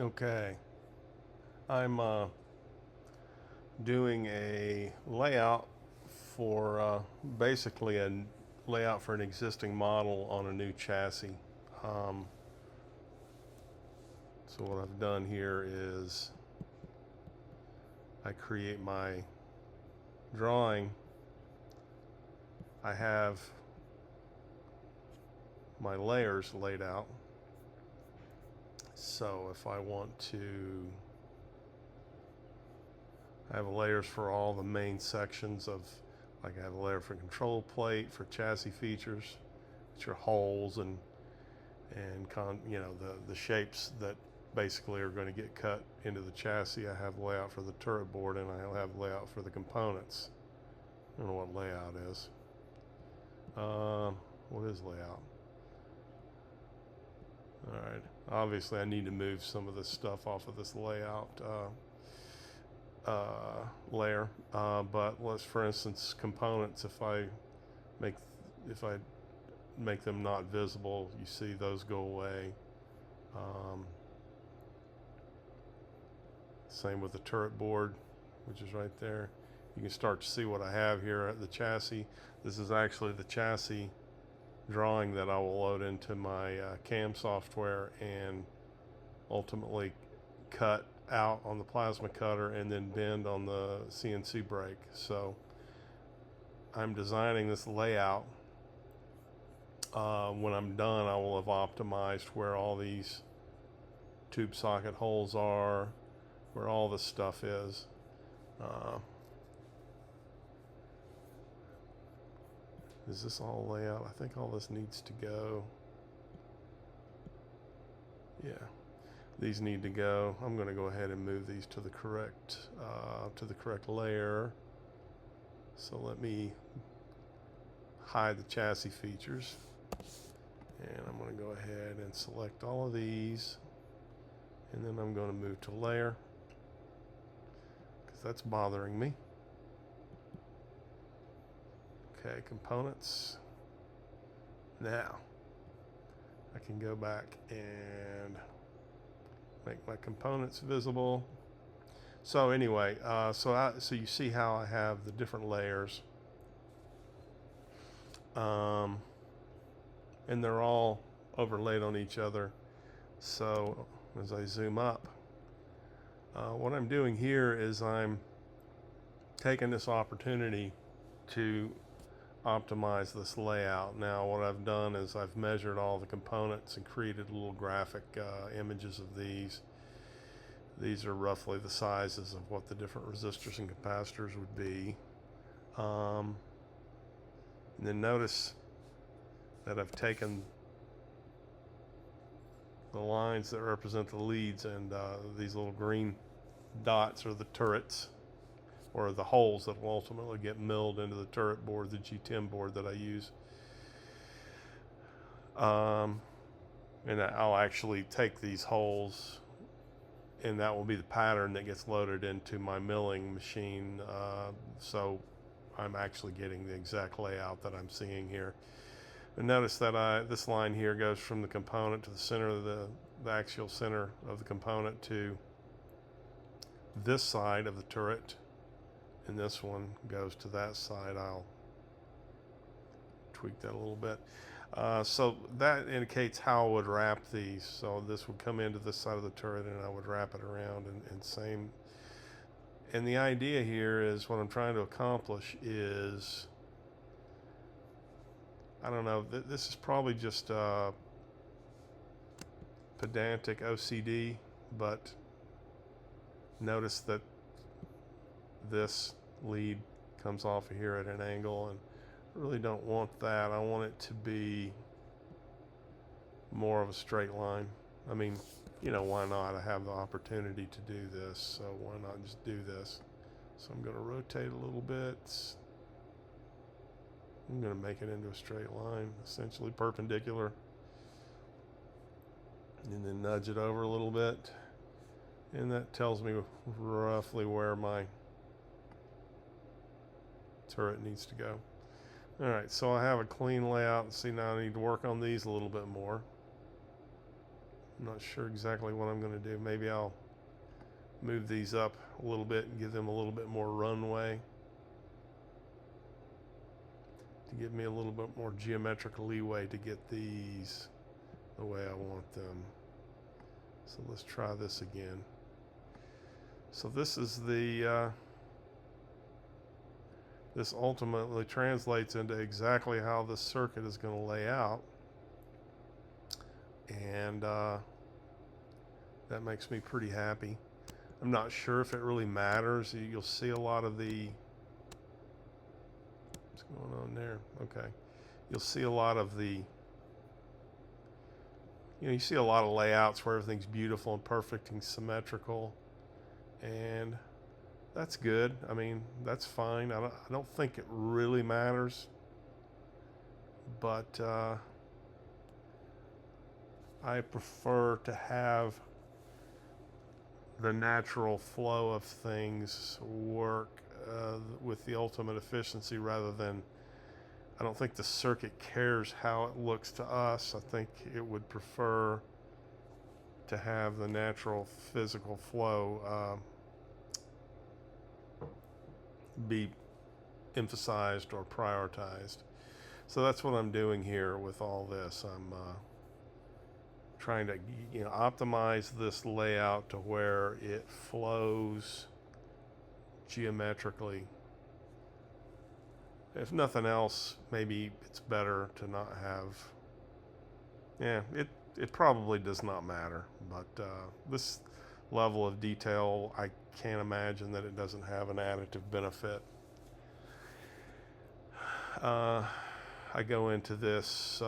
Okay, I'm doing a layout for basically a layout for an existing model on a new chassis. Um, so what I've done here is I create my drawing. I have my layers laid out. So if I want to I have layers for all the main sections of, like I have a layer for control plate, for chassis features, which are holes and the shapes that basically are going to get cut into the chassis. I have layout for the turret board, and I have layout for the components. I don't know what layout is. What is layout? All right. Obviously, I need to move some of this stuff off of this layout layer. But let's, for instance, components. Make if I make them not visible, you see those go away. Same with the turret board, which is right there. You can start to see what I have here at the chassis. This is actually the chassis drawing that I will load into my CAM software and ultimately cut out on the plasma cutter and then bend on the CNC brake. So I'm designing this layout. When I'm done, I will have optimized where all these tube socket holes are, where all this stuff is. Is this all layout? I think all this needs to go. Yeah, these need to go. I'm going to go ahead and move these to the correct layer. So let me hide the chassis features, and I'm going to go ahead and select all of these, and then I'm going to move to layer because that's bothering me. Okay, components. Now I can go back and make my components visible. So anyway, so you see how I have the different layers, and they're all overlaid on each other. So as I zoom up, what I'm doing here is I'm taking this opportunity to optimize this layout. Now what I've done is I've measured all the components and created little graphic images of these. These are roughly the sizes of what the different resistors and capacitors would be. And then notice that I've taken the lines that represent the leads, and these little green dots are the turrets, or the holes that will ultimately get milled into the turret board, the G10 board that I use. And I'll actually take these holes, and that will be the pattern that gets loaded into my milling machine. So I'm actually getting the exact layout that I'm seeing here. And notice that this line here goes from the component to the center of the axial center of the component to this side of the turret, and this one goes to that side. I'll tweak that a little bit. So that indicates how I would wrap these. So this would come into this side of the turret, and I would wrap it around, and same. And the idea here is, what I'm trying to accomplish is, I don't know, this is probably just pedantic OCD, but notice that this lead comes off of here at an angle, and I really don't want that. I want it to be more of a straight line. I mean, why not? I have the opportunity to do this, so why not just do this? So I'm going to rotate a little bit. I'm going to make it into a straight line, essentially perpendicular, and then nudge it over a little bit, and that tells me roughly where my turret needs to go. All right, so I have a clean layout. See, now I need to work on these a little bit more. I'm not sure exactly what I'm going to do. Maybe I'll move these up a little bit and give them a little bit more runway to give me a little bit more geometric leeway to get these the way I want them. So let's try this again. So this is the this ultimately translates into exactly how the circuit is going to lay out, and that makes me pretty happy. I'm not sure if it really matters. You'll see a lot of the, what's going on there? Okay. You'll see a lot of the, you see a lot of layouts where everything's beautiful and perfect and symmetrical, and that's good. I mean, that's fine. I don't think it really matters, but I prefer to have the natural flow of things work with the ultimate efficiency rather than, I don't think the circuit cares how it looks to us. I think it would prefer to have the natural physical flow be emphasized or prioritized. So that's what I'm doing here with all this. I'm trying to optimize this layout to where it flows geometrically. If nothing else, maybe it's better to not have, it probably does not matter, but this level of detail, I can't imagine that it doesn't have an additive benefit. I go into this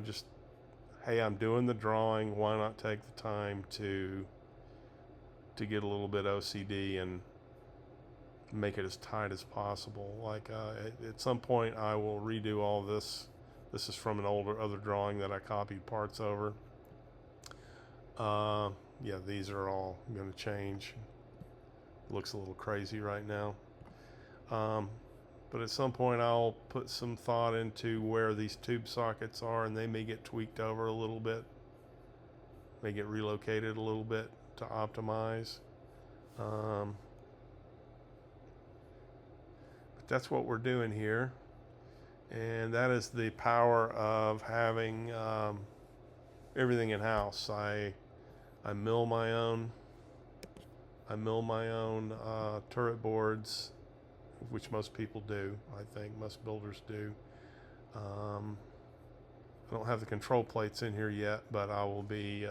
just, hey, I'm doing the drawing, why not take the time to get a little bit OCD and make it as tight as possible. Like at some point I will redo all this. This is from an other drawing that I copied parts over. Yeah, these are all going to change. It looks a little crazy right now. But at some point I'll put some thought into where these tube sockets are, and they may get tweaked over a little bit, may get relocated a little bit to optimize. But that's what we're doing here, and that is the power of having everything in house. I mill my own turret boards, which most people do. I think most builders do. I don't have the control plates in here yet, but I will be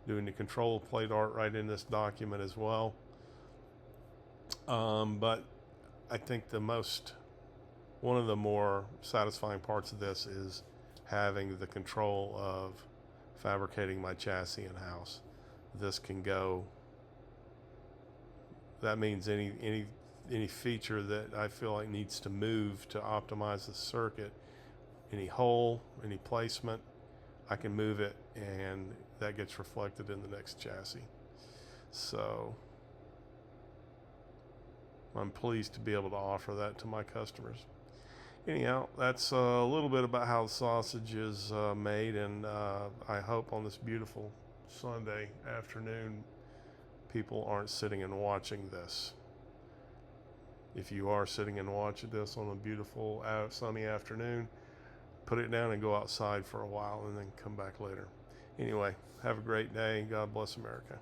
doing the control plate art right in this document as well. But I think one of the more satisfying parts of this is having the control of fabricating my chassis in-house. This can go, that means any feature that I feel like needs to move to optimize the circuit, any hole, any placement, I can move it, and that gets reflected in the next chassis. So I'm pleased to be able to offer that to my customers. Anyhow, that's a little bit about how the sausage is made, and I hope on this beautiful Sunday afternoon people aren't sitting and watching this. If you are sitting and watching this on a beautiful sunny afternoon, put it down and go outside for a while and then come back later. Anyway, have a great day. God bless America.